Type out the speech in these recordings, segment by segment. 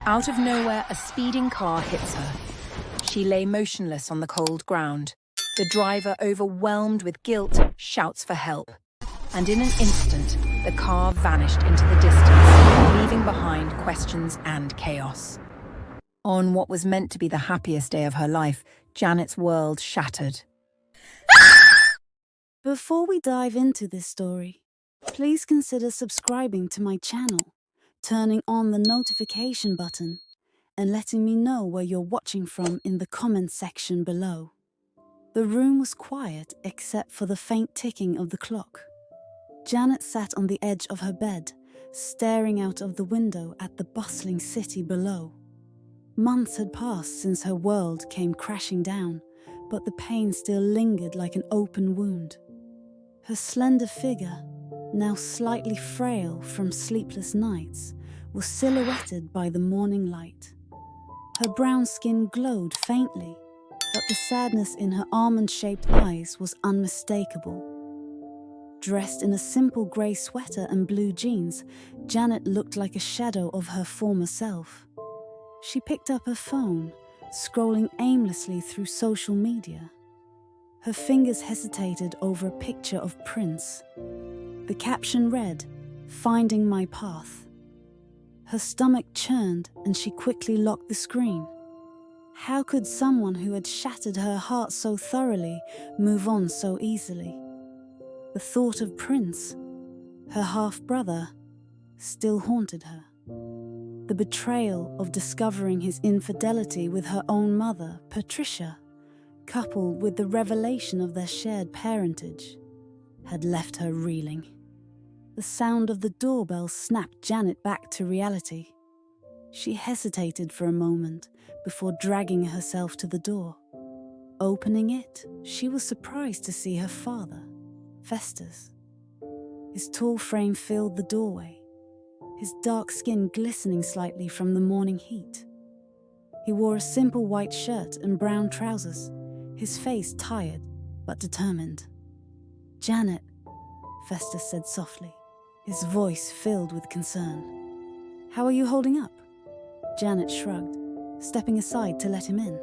Out of nowhere, a speeding car hits her. She lay motionless on the cold ground. The driver, overwhelmed with guilt, shouts for help. And in an instant, the car vanished into the distance, leaving behind questions and chaos. On what was meant to be the happiest day of her life, Janet's world shattered. Before we dive into this story, please consider subscribing to my channel, turning on the notification button, and letting me know where you're watching from in the comments section below. The room was quiet except for the faint ticking of the clock. Janet sat on the edge of her bed, staring out of the window at the bustling city below. Months had passed since her world came crashing down, but the pain still lingered like an open wound. Her slender figure, now slightly frail from sleepless nights, was silhouetted by the morning light. Her brown skin glowed faintly, but the sadness in her almond-shaped eyes was unmistakable. Dressed in a simple grey sweater and blue jeans, Janet looked like a shadow of her former self. She picked up her phone, scrolling aimlessly through social media. Her fingers hesitated over a picture of Prince. The caption read, "Finding my path." Her stomach churned and she quickly locked the screen. How could someone who had shattered her heart so thoroughly move on so easily? The thought of Prince, her half-brother, still haunted her. The betrayal of discovering his infidelity with her own mother, Patricia, coupled with the revelation of their shared parentage, had left her reeling. The sound of the doorbell snapped Janet back to reality. She hesitated for a moment before dragging herself to the door. Opening it, she was surprised to see her father, Festus. His tall frame filled the doorway, his dark skin glistening slightly from the morning heat. He wore a simple white shirt and brown trousers, his face tired but determined. "Janet," Festus said softly, his voice filled with concern. "How are you holding up?" Janet shrugged, stepping aside to let him in.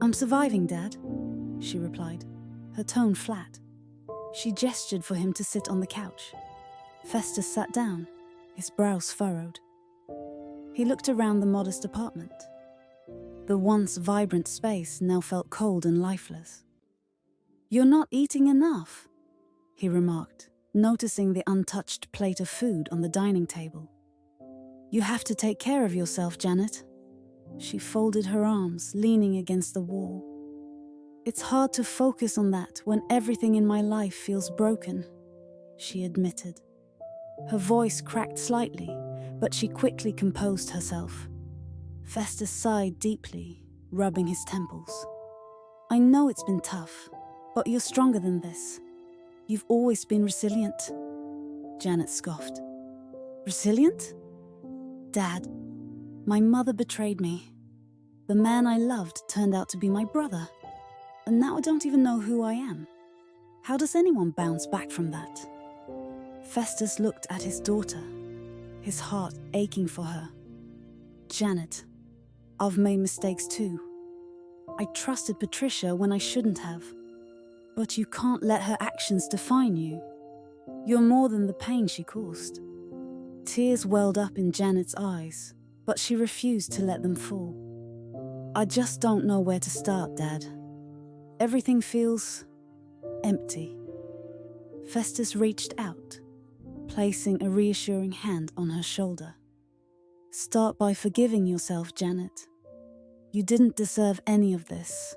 "I'm surviving, Dad," she replied, her tone flat. She gestured for him to sit on the couch. Festus sat down, his brows furrowed. He looked around the modest apartment. The once vibrant space now felt cold and lifeless. "You're not eating enough," he remarked, noticing the untouched plate of food on the dining table. "You have to take care of yourself, Janet." She folded her arms, leaning against the wall. "It's hard to focus on that when everything in my life feels broken," she admitted. Her voice cracked slightly, but she quickly composed herself. Festus sighed deeply, rubbing his temples. "I know it's been tough, but you're stronger than this. You've always been resilient." Janet scoffed. "Resilient? Dad, my mother betrayed me. The man I loved turned out to be my brother. And now I don't even know who I am. How does anyone bounce back from that?" Festus looked at his daughter, his heart aching for her. "Janet, I've made mistakes too. I trusted Patricia when I shouldn't have. But you can't let her actions define you. You're more than the pain she caused." Tears welled up in Janet's eyes, but she refused to let them fall. "I just don't know where to start, Dad. Everything feels empty." Festus reached out, placing a reassuring hand on her shoulder. "Start by forgiving yourself, Janet. You didn't deserve any of this,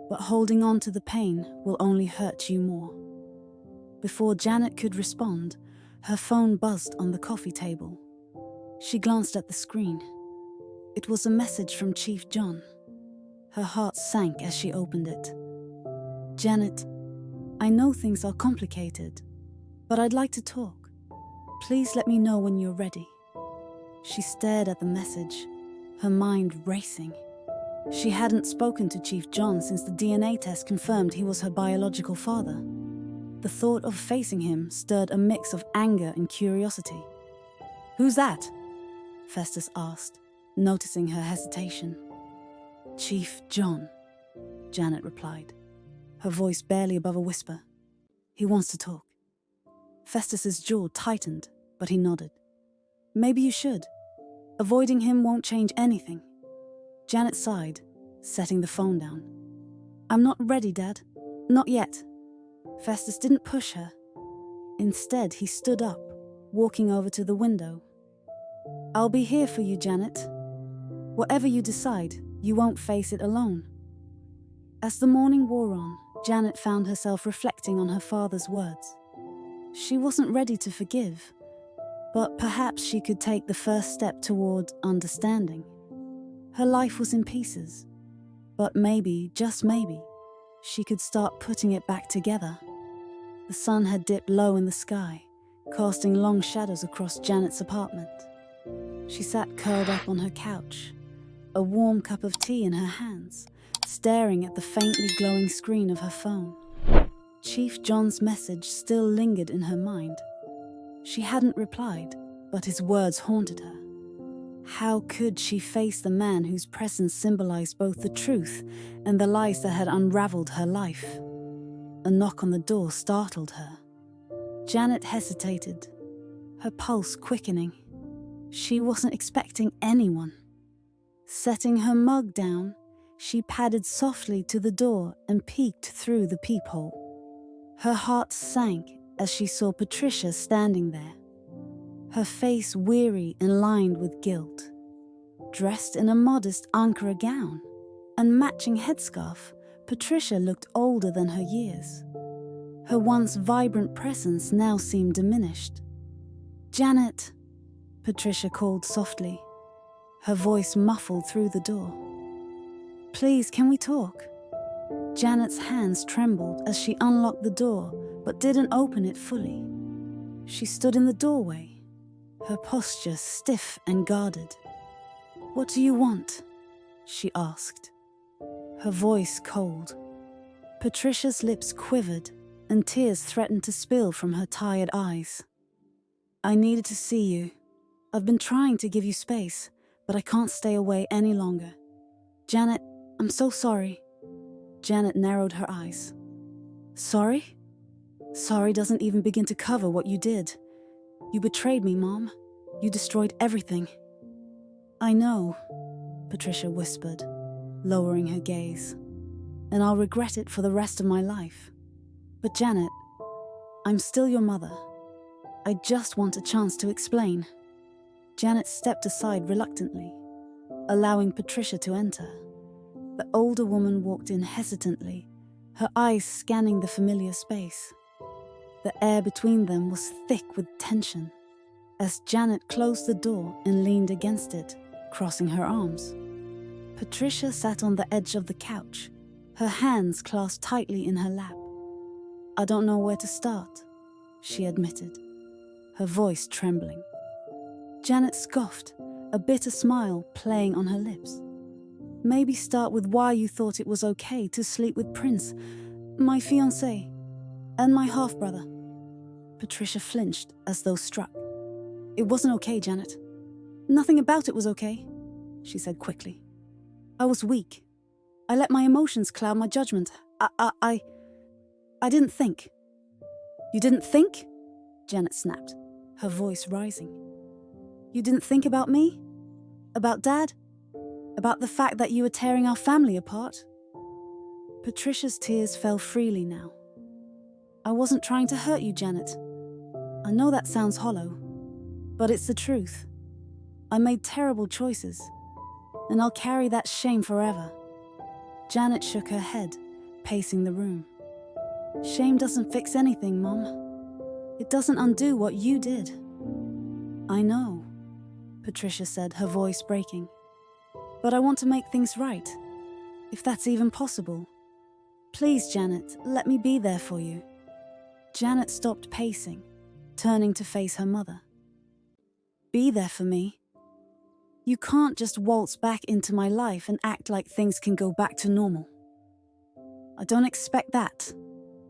but holding on to the pain will only hurt you more." Before Janet could respond, her phone buzzed on the coffee table. She glanced at the screen. It was a message from Chief John. Her heart sank as she opened it. "Janet, I know things are complicated, but I'd like to talk. Please let me know when you're ready." She stared at the message, her mind racing. She hadn't spoken to Chief John since the DNA test confirmed he was her biological father. The thought of facing him stirred a mix of anger and curiosity. "Who's that?" Festus asked, noticing her hesitation. "Chief John," Janet replied, her voice barely above a whisper. "He wants to talk." Festus's jaw tightened, but he nodded. "Maybe you should. Avoiding him won't change anything." Janet sighed, setting the phone down. "I'm not ready, Dad. Not yet." Festus didn't push her. Instead, he stood up, walking over to the window. "I'll be here for you, Janet. Whatever you decide, you won't face it alone." As the morning wore on, Janet found herself reflecting on her father's words. She wasn't ready to forgive, but perhaps she could take the first step toward understanding. Her life was in pieces, but maybe, just maybe, she could start putting it back together. The sun had dipped low in the sky, casting long shadows across Janet's apartment. She sat curled up on her couch, a warm cup of tea in her hands, staring at the faintly glowing screen of her phone. Chief John's message still lingered in her mind. She hadn't replied, but his words haunted her. How could she face the man whose presence symbolized both the truth and the lies that had unraveled her life? A knock on the door startled her. Janet hesitated, her pulse quickening. She wasn't expecting anyone. Setting her mug down, she padded softly to the door and peeked through the peephole. Her heart sank as she saw Patricia standing there, her face weary and lined with guilt. Dressed in a modest Ankara gown and matching headscarf, Patricia looked older than her years. Her once vibrant presence now seemed diminished. "Janet," Patricia called softly, her voice muffled through the door. "Please, can we talk?" Janet's hands trembled as she unlocked the door, but didn't open it fully. She stood in the doorway, her posture stiff and guarded. "What do you want?" she asked, her voice cold. Patricia's lips quivered, and tears threatened to spill from her tired eyes. "I needed to see you. I've been trying to give you space, but I can't stay away any longer. Janet, I'm so sorry." Janet narrowed her eyes. "Sorry? Sorry doesn't even begin to cover what you did. You betrayed me, Mom. You destroyed everything." "I know," Patricia whispered, lowering her gaze, "and I'll regret it for the rest of my life. But Janet, I'm still your mother. I just want a chance to explain." Janet stepped aside reluctantly, allowing Patricia to enter. The older woman walked in hesitantly, her eyes scanning the familiar space. The air between them was thick with tension, as Janet closed the door and leaned against it, crossing her arms. Patricia sat on the edge of the couch, her hands clasped tightly in her lap. "I don't know where to start," she admitted, her voice trembling. Janet scoffed, a bitter smile playing on her lips. "Maybe start with why you thought it was okay to sleep with Prince, my fiancé, and my half-brother." Patricia flinched as though struck. "It wasn't okay, Janet. Nothing about it was okay," she said quickly. "I was weak. I let my emotions cloud my judgment. I didn't think." "You didn't think?" Janet snapped, her voice rising. "You didn't think about me? About Dad? About the fact that you were tearing our family apart?" Patricia's tears fell freely now. "I wasn't trying to hurt you, Janet. I know that sounds hollow, but it's the truth. I made terrible choices, and I'll carry that shame forever." Janet shook her head, pacing the room. "Shame doesn't fix anything, Mom. It doesn't undo what you did." "I know," Patricia said, her voice breaking. "But I want to make things right, if that's even possible. Please, Janet, let me be there for you." Janet stopped pacing, turning to face her mother. "Be there for me? You can't just waltz back into my life and act like things can go back to normal." "I don't expect that,"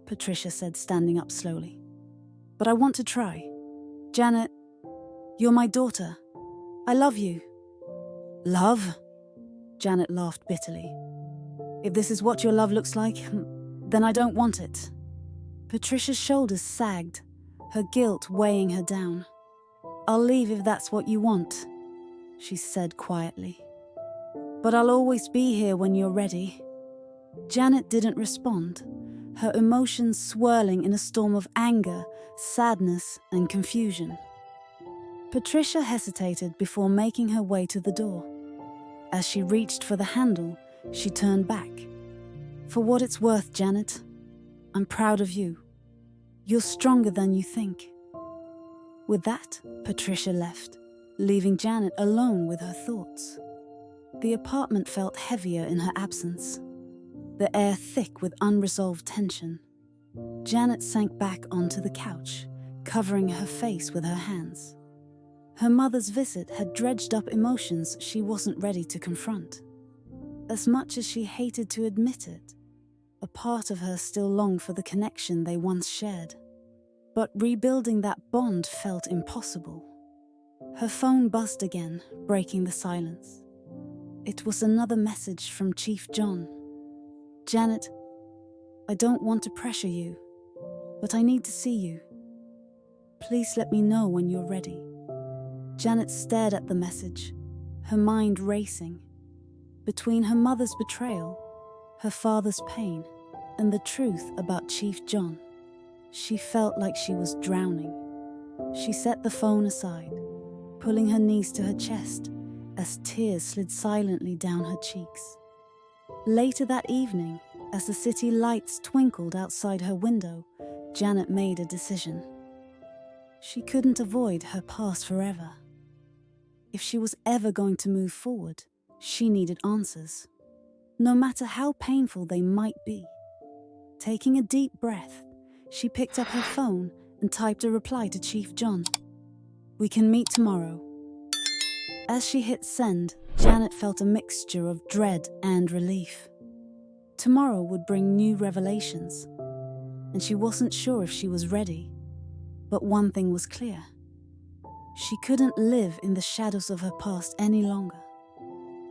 Patricia said, standing up slowly. "But I want to try. Janet, you're my daughter. I love you." Love? Janet laughed bitterly. If this is what your love looks like, then I don't want it. Patricia's shoulders sagged, her guilt weighing her down. I'll leave if that's what you want, she said quietly. But I'll always be here when you're ready. Janet didn't respond, her emotions swirling in a storm of anger, sadness, and confusion. Patricia hesitated before making her way to the door. As she reached for the handle, she turned back. For what it's worth, Janet, I'm proud of you. You're stronger than you think. With that, Patricia left, leaving Janet alone with her thoughts. The apartment felt heavier in her absence, the air thick with unresolved tension. Janet sank back onto the couch, covering her face with her hands. Her mother's visit had dredged up emotions she wasn't ready to confront. As much as she hated to admit it, a part of her still longed for the connection they once shared. But rebuilding that bond felt impossible. Her phone buzzed again, breaking the silence. It was another message from Chief John. Janet, I don't want to pressure you, but I need to see you. Please let me know when you're ready. Janet stared at the message, her mind racing. Between her mother's betrayal, her father's pain, and the truth about Chief John, she felt like she was drowning. She set the phone aside, pulling her knees to her chest as tears slid silently down her cheeks. Later that evening, as the city lights twinkled outside her window, Janet made a decision. She couldn't avoid her past forever. If she was ever going to move forward, she needed answers, no matter how painful they might be. Taking a deep breath, she picked up her phone and typed a reply to Chief John. We can meet tomorrow. As she hit send, Janet felt a mixture of dread and relief. Tomorrow would bring new revelations, and she wasn't sure if she was ready. But one thing was clear. She couldn't live in the shadows of her past any longer.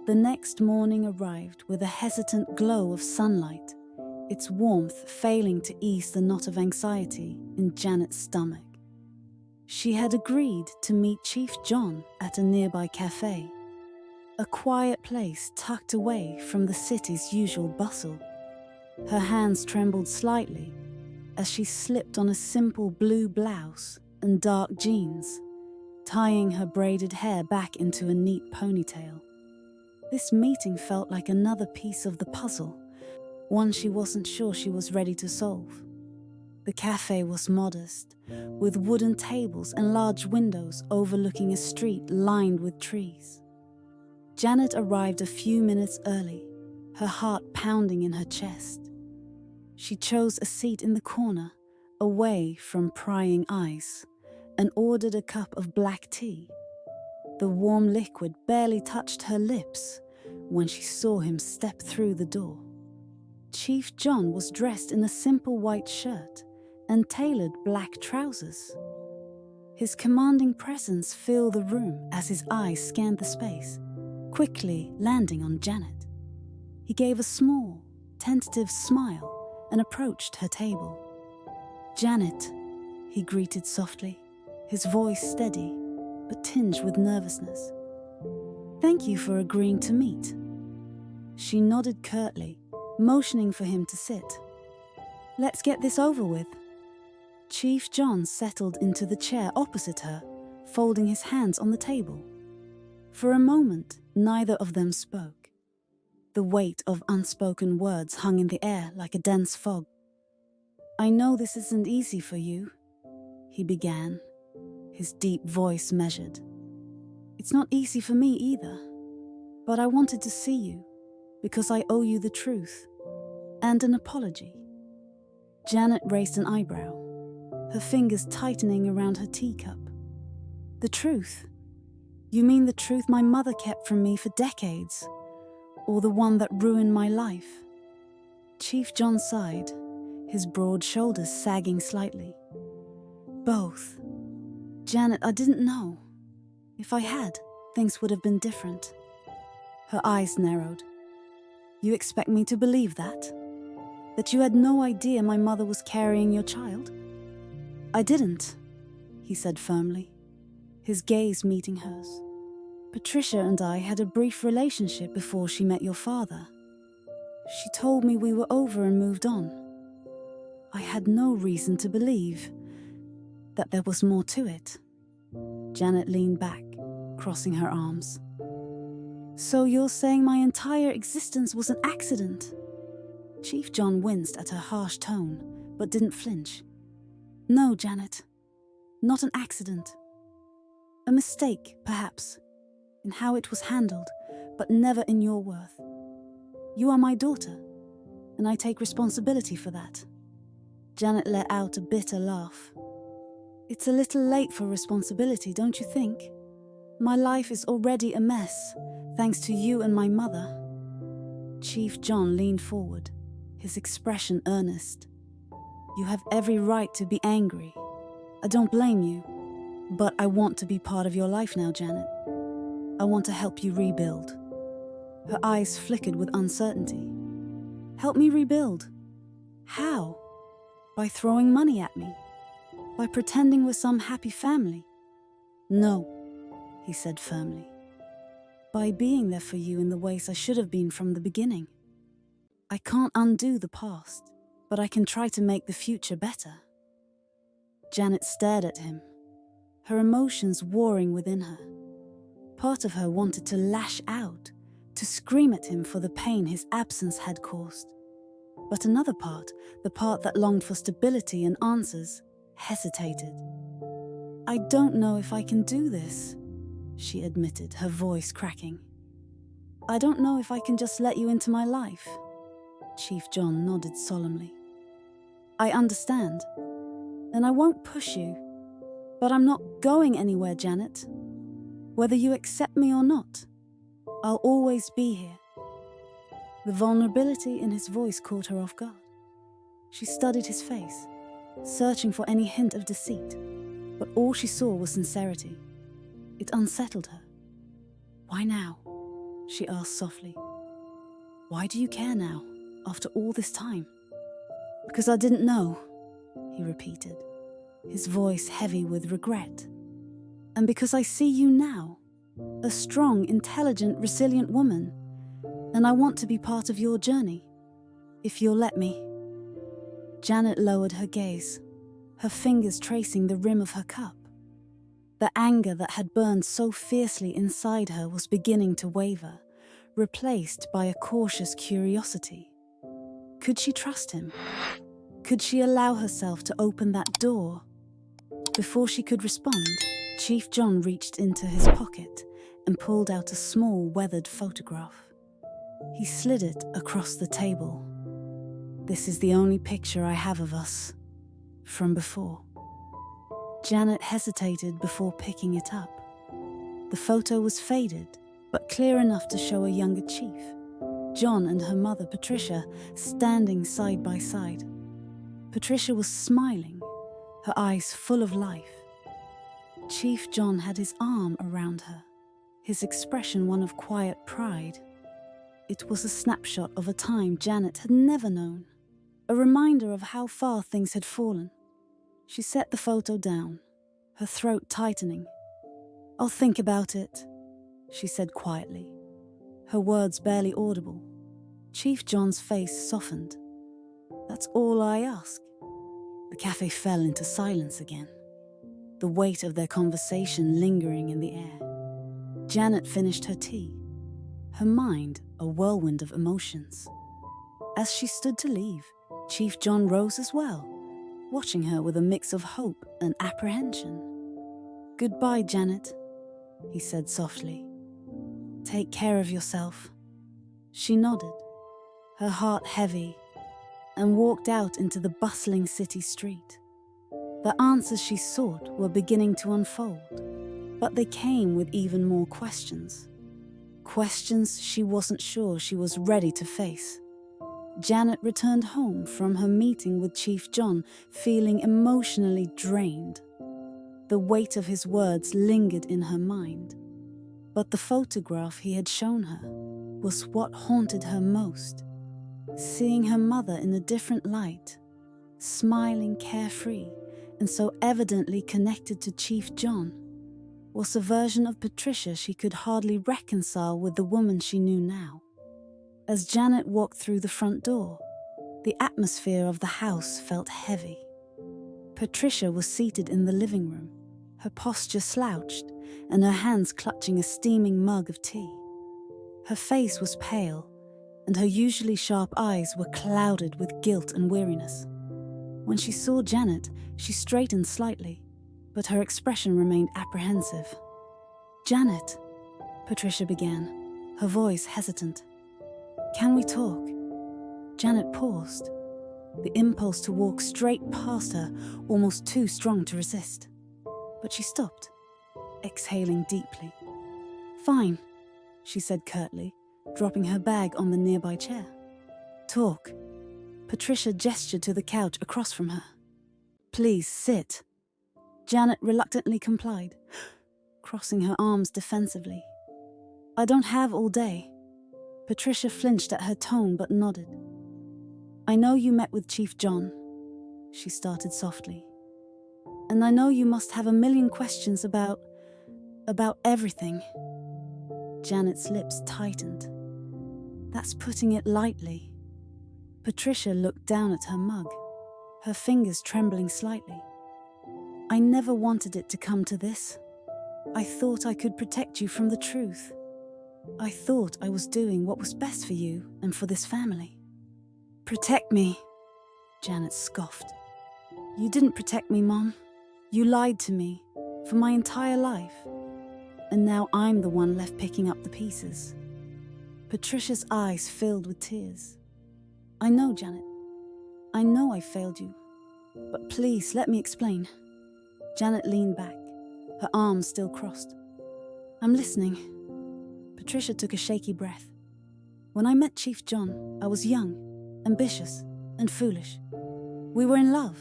The next morning arrived with a hesitant glow of sunlight, its warmth failing to ease the knot of anxiety in Janet's stomach. She had agreed to meet Chief John at a nearby cafe, a quiet place tucked away from the city's usual bustle. Her hands trembled slightly as she slipped on a simple blue blouse and dark jeans, tying her braided hair back into a neat ponytail. This meeting felt like another piece of the puzzle, one she wasn't sure she was ready to solve. The cafe was modest, with wooden tables and large windows overlooking a street lined with trees. Janet arrived a few minutes early, her heart pounding in her chest. She chose a seat in the corner, away from prying eyes, and ordered a cup of black tea. The warm liquid barely touched her lips when she saw him step through the door. Chief John was dressed in a simple white shirt and tailored black trousers. His commanding presence filled the room as his eyes scanned the space, quickly landing on Janet. He gave a small, tentative smile and approached her table. Janet, he greeted softly, his voice steady but tinged with nervousness. Thank you for agreeing to meet. She nodded curtly, motioning for him to sit. Let's get this over with. Chief John settled into the chair opposite her, folding his hands on the table. For a moment, neither of them spoke. The weight of unspoken words hung in the air like a dense fog. I know this isn't easy for you, he began, his deep voice measured. It's not easy for me either, but I wanted to see you because I owe you the truth and an apology. Janet raised an eyebrow, her fingers tightening around her teacup. The truth? You mean the truth my mother kept from me for decades, or the one that ruined my life? Chief John sighed, his broad shoulders sagging slightly. Both. Janet, I didn't know. If I had, things would have been different. Her eyes narrowed. You expect me to believe that? That you had no idea my mother was carrying your child? I didn't, he said firmly, his gaze meeting hers. Patricia and I had a brief relationship before she met your father. She told me we were over and moved on. I had no reason to believe that there was more to it. Janet leaned back, crossing her arms. So you're saying my entire existence was an accident? Chief John winced at her harsh tone, but didn't flinch. No, Janet, not an accident. A mistake, perhaps, in how it was handled, but never in your worth. You are my daughter, and I take responsibility for that. Janet let out a bitter laugh. It's a little late for responsibility, don't you think? My life is already a mess, thanks to you and my mother. Chief John leaned forward, his expression earnest. You have every right to be angry. I don't blame you, but I want to be part of your life now, Janet. I want to help you rebuild. Her eyes flickered with uncertainty. Help me rebuild? How? By throwing money at me? By pretending we're some happy family? No, he said firmly. By being there for you in the ways I should have been from the beginning. I can't undo the past, but I can try to make the future better. Janet stared at him, her emotions warring within her. Part of her wanted to lash out, to scream at him for the pain his absence had caused. But another part, the part that longed for stability and answers, hesitated. I don't know if I can do this, she admitted, her voice cracking. I don't know if I can just let you into my life. Chief John nodded solemnly. I understand, and I won't push you, but I'm not going anywhere, Janet. Whether you accept me or not, I'll always be here. The vulnerability in his voice caught her off guard. She studied his face, searching for any hint of deceit, but all she saw was sincerity. It unsettled her. Why now? She asked softly. Why do you care now, after all this time? Because I didn't know, he repeated, his voice heavy with regret. And because I see you now, a strong, intelligent, resilient woman, and I want to be part of your journey, if you'll let me. Janet lowered her gaze, her fingers tracing the rim of her cup. The anger that had burned so fiercely inside her was beginning to waver, replaced by a cautious curiosity. Could she trust him? Could she allow herself to open that door? Before she could respond, Chief John reached into his pocket and pulled out a small, weathered photograph. He slid it across the table. This is the only picture I have of us, from before. Janet hesitated before picking it up. The photo was faded, but clear enough to show a younger chief, John and her mother Patricia, standing side by side. Patricia was smiling, her eyes full of life. Chief John had his arm around her, his expression one of quiet pride. It was a snapshot of a time Janet had never known, a reminder of how far things had fallen. She set the photo down, her throat tightening. I'll think about it, she said quietly, her words barely audible. Chief John's face softened. That's all I ask. The cafe fell into silence again, the weight of their conversation lingering in the air. Janet finished her tea, her mind a whirlwind of emotions. As she stood to leave, Chief John rose as well, watching her with a mix of hope and apprehension. Goodbye, Janet, he said softly. Take care of yourself. She nodded, her heart heavy, and walked out into the bustling city street. The answers she sought were beginning to unfold, but they came with even more questions. Questions she wasn't sure she was ready to face. Janet returned home from her meeting with Chief John feeling emotionally drained. The weight of his words lingered in her mind, but the photograph he had shown her, was what haunted her most. Seeing her mother in a different light, smiling carefree and so evidently connected to Chief John, was a version of Patricia she could hardly reconcile with the woman she knew now. As Janet walked through the front door, the atmosphere of the house felt heavy. Patricia was seated in the living room, her posture slouched and her hands clutching a steaming mug of tea. Her face was pale, and her usually sharp eyes were clouded with guilt and weariness. When she saw Janet, she straightened slightly, but her expression remained apprehensive. "Janet," Patricia began, her voice hesitant. "Can we talk?" Janet paused, the impulse to walk straight past her almost too strong to resist. But she stopped, exhaling deeply. "Fine," she said curtly, dropping her bag on the nearby chair. "Talk." Patricia gestured to the couch across from her. "Please sit." Janet reluctantly complied, crossing her arms defensively. "I don't have all day." Patricia flinched at her tone but nodded. "I know you met with Chief John," she started softly. "And I know you must have a million questions about everything." Janet's lips tightened. "That's putting it lightly." Patricia looked down at her mug, her fingers trembling slightly. "I never wanted it to come to this. I thought I could protect you from the truth. I thought I was doing what was best for you and for this family." "Protect me," Janet scoffed. "You didn't protect me, Mom. You lied to me for my entire life. And now I'm the one left picking up the pieces." Patricia's eyes filled with tears. "I know, Janet. I know I failed you. But please, let me explain." Janet leaned back, her arms still crossed. "I'm listening." Patricia took a shaky breath. "When I met Chief John, I was young, ambitious, and foolish. We were in love,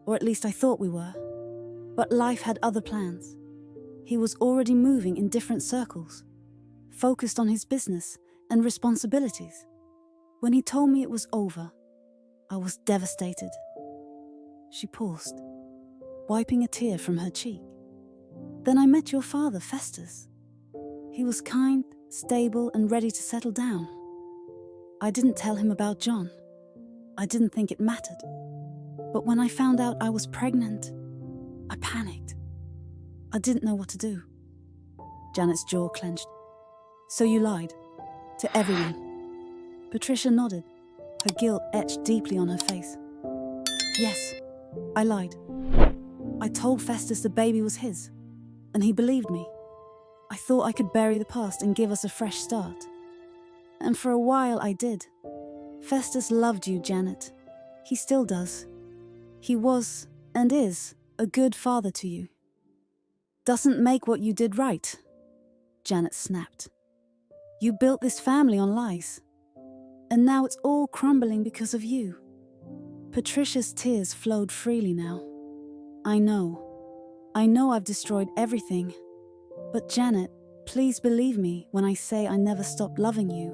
or at least I thought we were. But life had other plans. He was already moving in different circles, focused on his business and responsibilities. When he told me it was over, I was devastated." She paused, wiping a tear from her cheek. "Then I met your father, Festus. He was kind, stable, and ready to settle down. I didn't tell him about John. I didn't think it mattered. But when I found out I was pregnant, I panicked. I didn't know what to do." Janet's jaw clenched. "So you lied? To everyone?" Patricia nodded, her guilt etched deeply on her face. "Yes, I lied. I told Festus the baby was his, and he believed me. I thought I could bury the past and give us a fresh start. And for a while I did. Festus loved you, Janet. He still does. He was, and is, a good father to you." "Doesn't make what you did right," Janet snapped. "You built this family on lies. And now it's all crumbling because of you." Patricia's tears flowed freely now. I know I've destroyed everything. But Janet, please believe me when I say I never stopped loving you.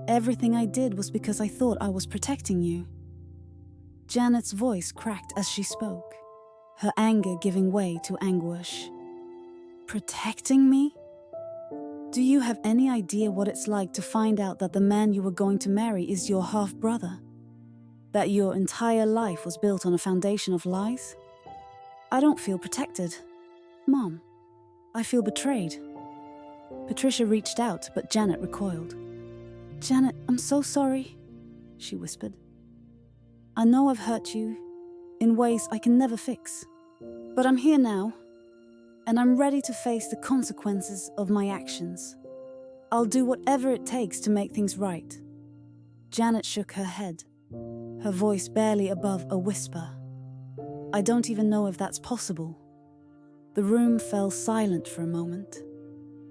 Everything I did was because I thought I was protecting you." Janet's voice cracked as she spoke, her anger giving way to anguish. "Protecting me? Do you have any idea what it's like to find out that the man you were going to marry is your half-brother? That your entire life was built on a foundation of lies? I don't feel protected. Mom, I feel betrayed." Patricia reached out, but Janet recoiled. "Janet, I'm so sorry," she whispered. "I know I've hurt you in ways I can never fix. But I'm here now, and I'm ready to face the consequences of my actions. I'll do whatever it takes to make things right." Janet shook her head, her voice barely above a whisper. "I don't even know if that's possible." The room fell silent for a moment,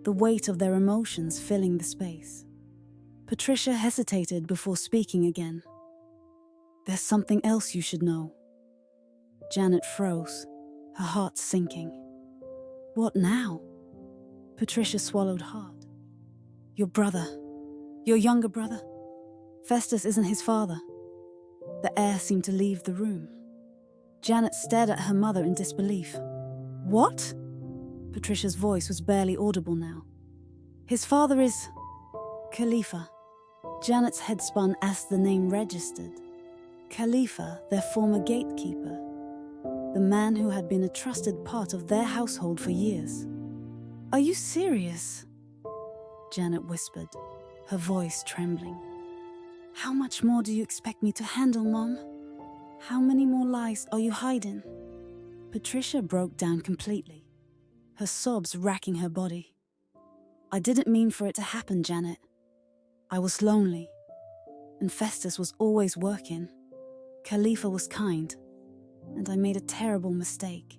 the weight of their emotions filling the space. Patricia hesitated before speaking again. "There's something else you should know." Janet froze, her heart sinking. "What now?" Patricia swallowed hard. "Your brother. Your younger brother? Festus isn't his father. The air seemed to leave the room. Janet stared at her mother in disbelief. What? Patricia's voice was barely audible now. His father is... Khalifa. Janet's head spun as the name registered. Khalifa, their former gatekeeper. The man who had been a trusted part of their household for years. Are you serious? Janet whispered, her voice trembling. How much more do you expect me to handle, Mom? How many more lies are you hiding? Patricia broke down completely, her sobs racking her body. I didn't mean for it to happen, Janet. I was lonely, and Festus was always working. Khalifa was kind, and I made a terrible mistake.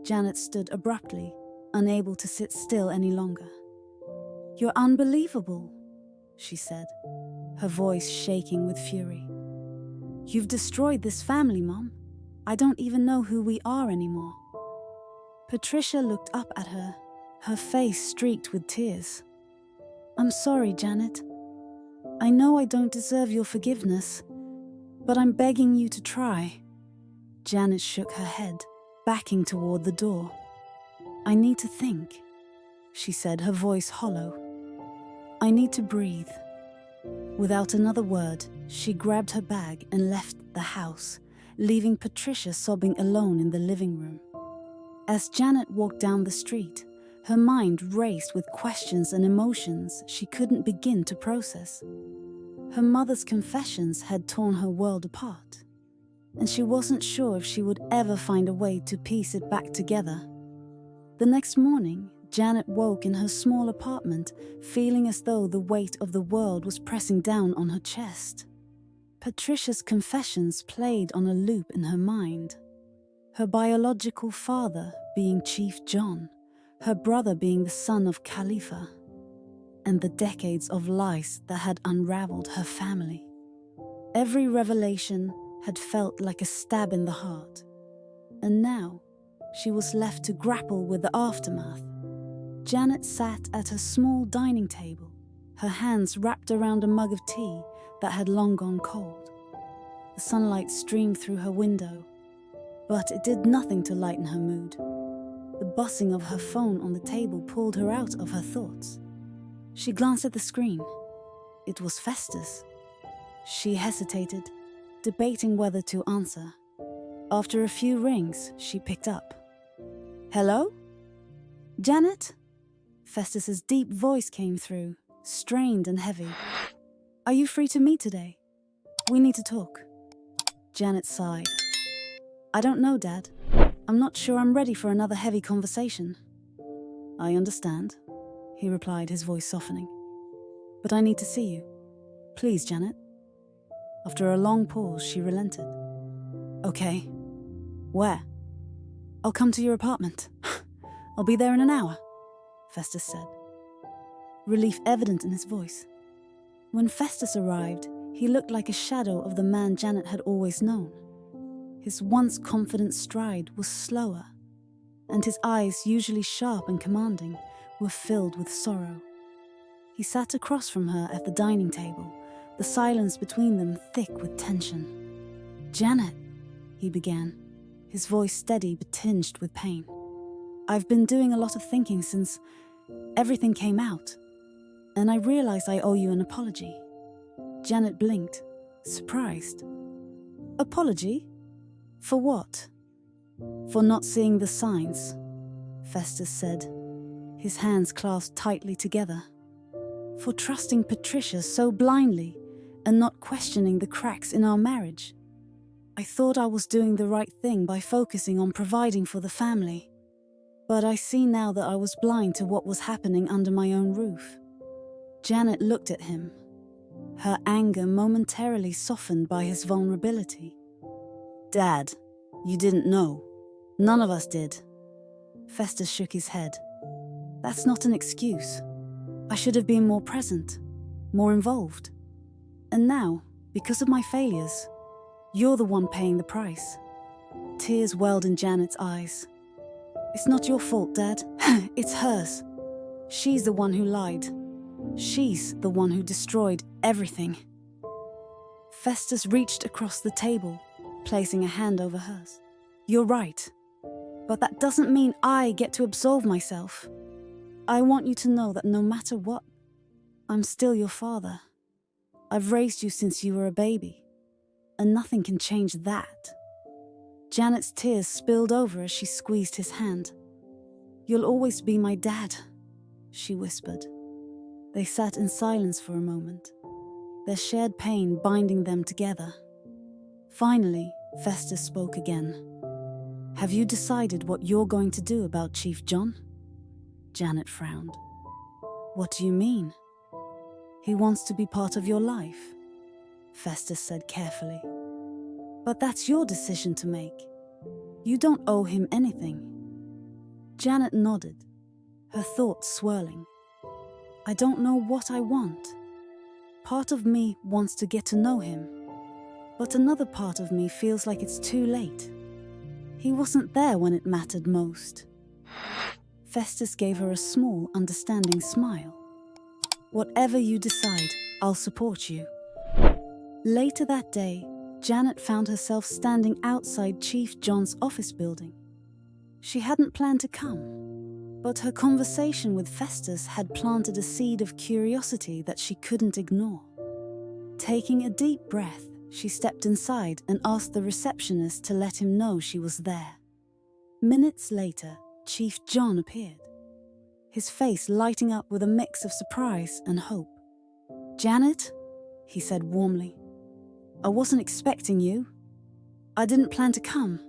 Janet stood abruptly, unable to sit still any longer. You're unbelievable, she said, her voice shaking with fury. You've destroyed this family, Mom. I don't even know who we are anymore. Patricia looked up at her, her face streaked with tears. I'm sorry, Janet. I know I don't deserve your forgiveness, but I'm begging you to try. Janet shook her head, backing toward the door. I need to think, she said, her voice hollow. I need to breathe. Without another word, she grabbed her bag and left the house, leaving Patricia sobbing alone in the living room. As Janet walked down the street, her mind raced with questions and emotions she couldn't begin to process. Her mother's confessions had torn her world apart, and she wasn't sure if she would ever find a way to piece it back together. The next morning, Janet woke in her small apartment, feeling as though the weight of the world was pressing down on her chest. Patricia's confessions played on a loop in her mind. Her biological father being Chief John, her brother being the son of Khalifa, and the decades of lies that had unraveled her family. Every revelation had felt like a stab in the heart, and now she was left to grapple with the aftermath. Janet sat at her small dining table, her hands wrapped around a mug of tea that had long gone cold. The sunlight streamed through her window, but it did nothing to lighten her mood. The buzzing of her phone on the table pulled her out of her thoughts. She glanced at the screen. It was Festus. She hesitated, debating whether to answer. After a few rings, she picked up. Hello? Janet? Festus's deep voice came through, strained and heavy. Are you free to meet today? We need to talk. Janet sighed. I don't know, Dad. I'm not sure I'm ready for another heavy conversation. I understand, he replied, his voice softening. But I need to see you. Please, Janet. After a long pause, she relented. Okay. Where? I'll come to your apartment. I'll be there in an hour, Festus said, relief evident in his voice. When Festus arrived, he looked like a shadow of the man Janet had always known. His once confident stride was slower, and his eyes, usually sharp and commanding, were filled with sorrow. He sat across from her at the dining table, the silence between them thick with tension. Janet, he began, his voice steady but tinged with pain. I've been doing a lot of thinking since everything came out, and I realized I owe you an apology. Janet blinked, surprised. Apology? For what? For not seeing the signs, Festus said, his hands clasped tightly together. For trusting Patricia so blindly and not questioning the cracks in our marriage. I thought I was doing the right thing by focusing on providing for the family. But I see now that I was blind to what was happening under my own roof. Janet looked at him, her anger momentarily softened by his vulnerability. Dad, you didn't know. None of us did. Festus shook his head. That's not an excuse. I should have been more present, more involved. And now, because of my failures, you're the one paying the price. Tears welled in Janet's eyes. It's not your fault, Dad. It's hers. She's the one who lied. She's the one who destroyed everything. Festus reached across the table, placing a hand over hers. You're right, but that doesn't mean I get to absolve myself. I want you to know that no matter what, I'm still your father. I've raised you since you were a baby, and nothing can change that. Janet's tears spilled over as she squeezed his hand. You'll always be my dad, she whispered. They sat in silence for a moment, their shared pain binding them together. Finally, Festus spoke again. Have you decided what you're going to do about Chief John? Janet frowned. What do you mean? He wants to be part of your life, Festus said carefully. But that's your decision to make. You don't owe him anything. Janet nodded, her thoughts swirling. I don't know what I want. Part of me wants to get to know him, but another part of me feels like it's too late. He wasn't there when it mattered most. Festus gave her a small, understanding smile. Whatever you decide, I'll support you. Later that day, Janet found herself standing outside Chief John's office building. She hadn't planned to come, but her conversation with Festus had planted a seed of curiosity that she couldn't ignore. Taking a deep breath, she stepped inside and asked the receptionist to let him know she was there. Minutes later, Chief John appeared, his face lighting up with a mix of surprise and hope. Janet, he said warmly. I wasn't expecting you. I didn't plan to come,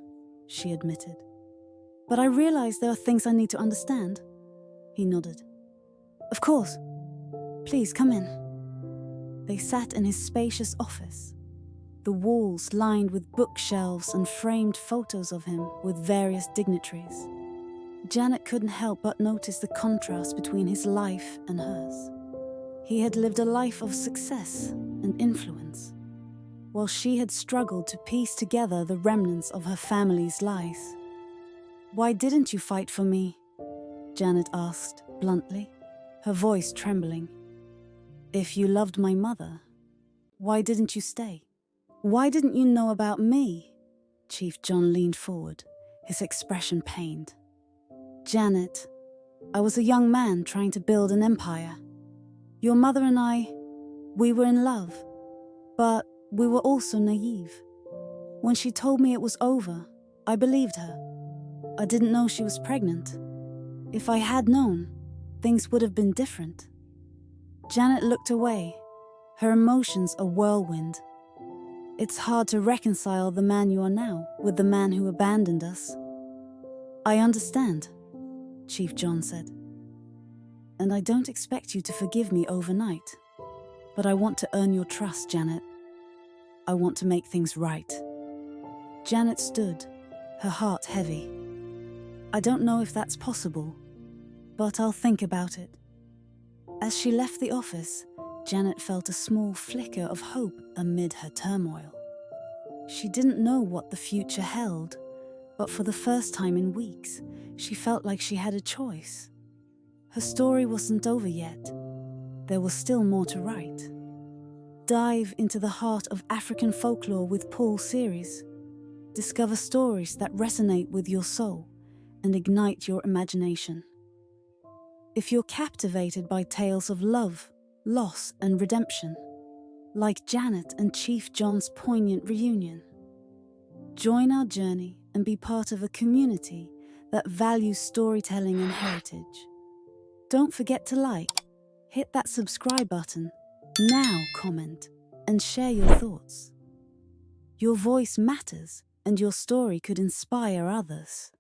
she admitted. But I realized there are things I need to understand. He nodded. Of course. Please come in. They sat in his spacious office, the walls lined with bookshelves and framed photos of him with various dignitaries. Janet couldn't help but notice the contrast between his life and hers. He had lived a life of success and influence, while she had struggled to piece together the remnants of her family's lies. Why didn't you fight for me? Janet asked bluntly, her voice trembling. If you loved my mother, why didn't you stay? Why didn't you know about me? Chief John leaned forward, his expression pained. Janet, I was a young man trying to build an empire. Your mother and I, we were in love, but we were also naive. When she told me it was over, I believed her. I didn't know she was pregnant. If I had known, things would have been different. Janet looked away, her emotions a whirlwind. It's hard to reconcile the man you are now with the man who abandoned us. I understand, Chief John said. And I don't expect you to forgive me overnight. But I want to earn your trust, Janet. I want to make things right. Janet stood, her heart heavy. I don't know if that's possible, but I'll think about it. As she left the office, Janet felt a small flicker of hope amid her turmoil. She didn't know what the future held, but for the first time in weeks, she felt like she had a choice. Her story wasn't over yet. There was still more to write. Dive into the heart of African folklore with Paulseries. Discover stories that resonate with your soul and ignite your imagination. If you're captivated by tales of love, loss, and redemption, like Janet and Chief John's poignant reunion, join our journey and be part of a community that values storytelling and heritage. Don't forget to like, hit that subscribe button, now comment, and share your thoughts. Your voice matters, and your story could inspire others.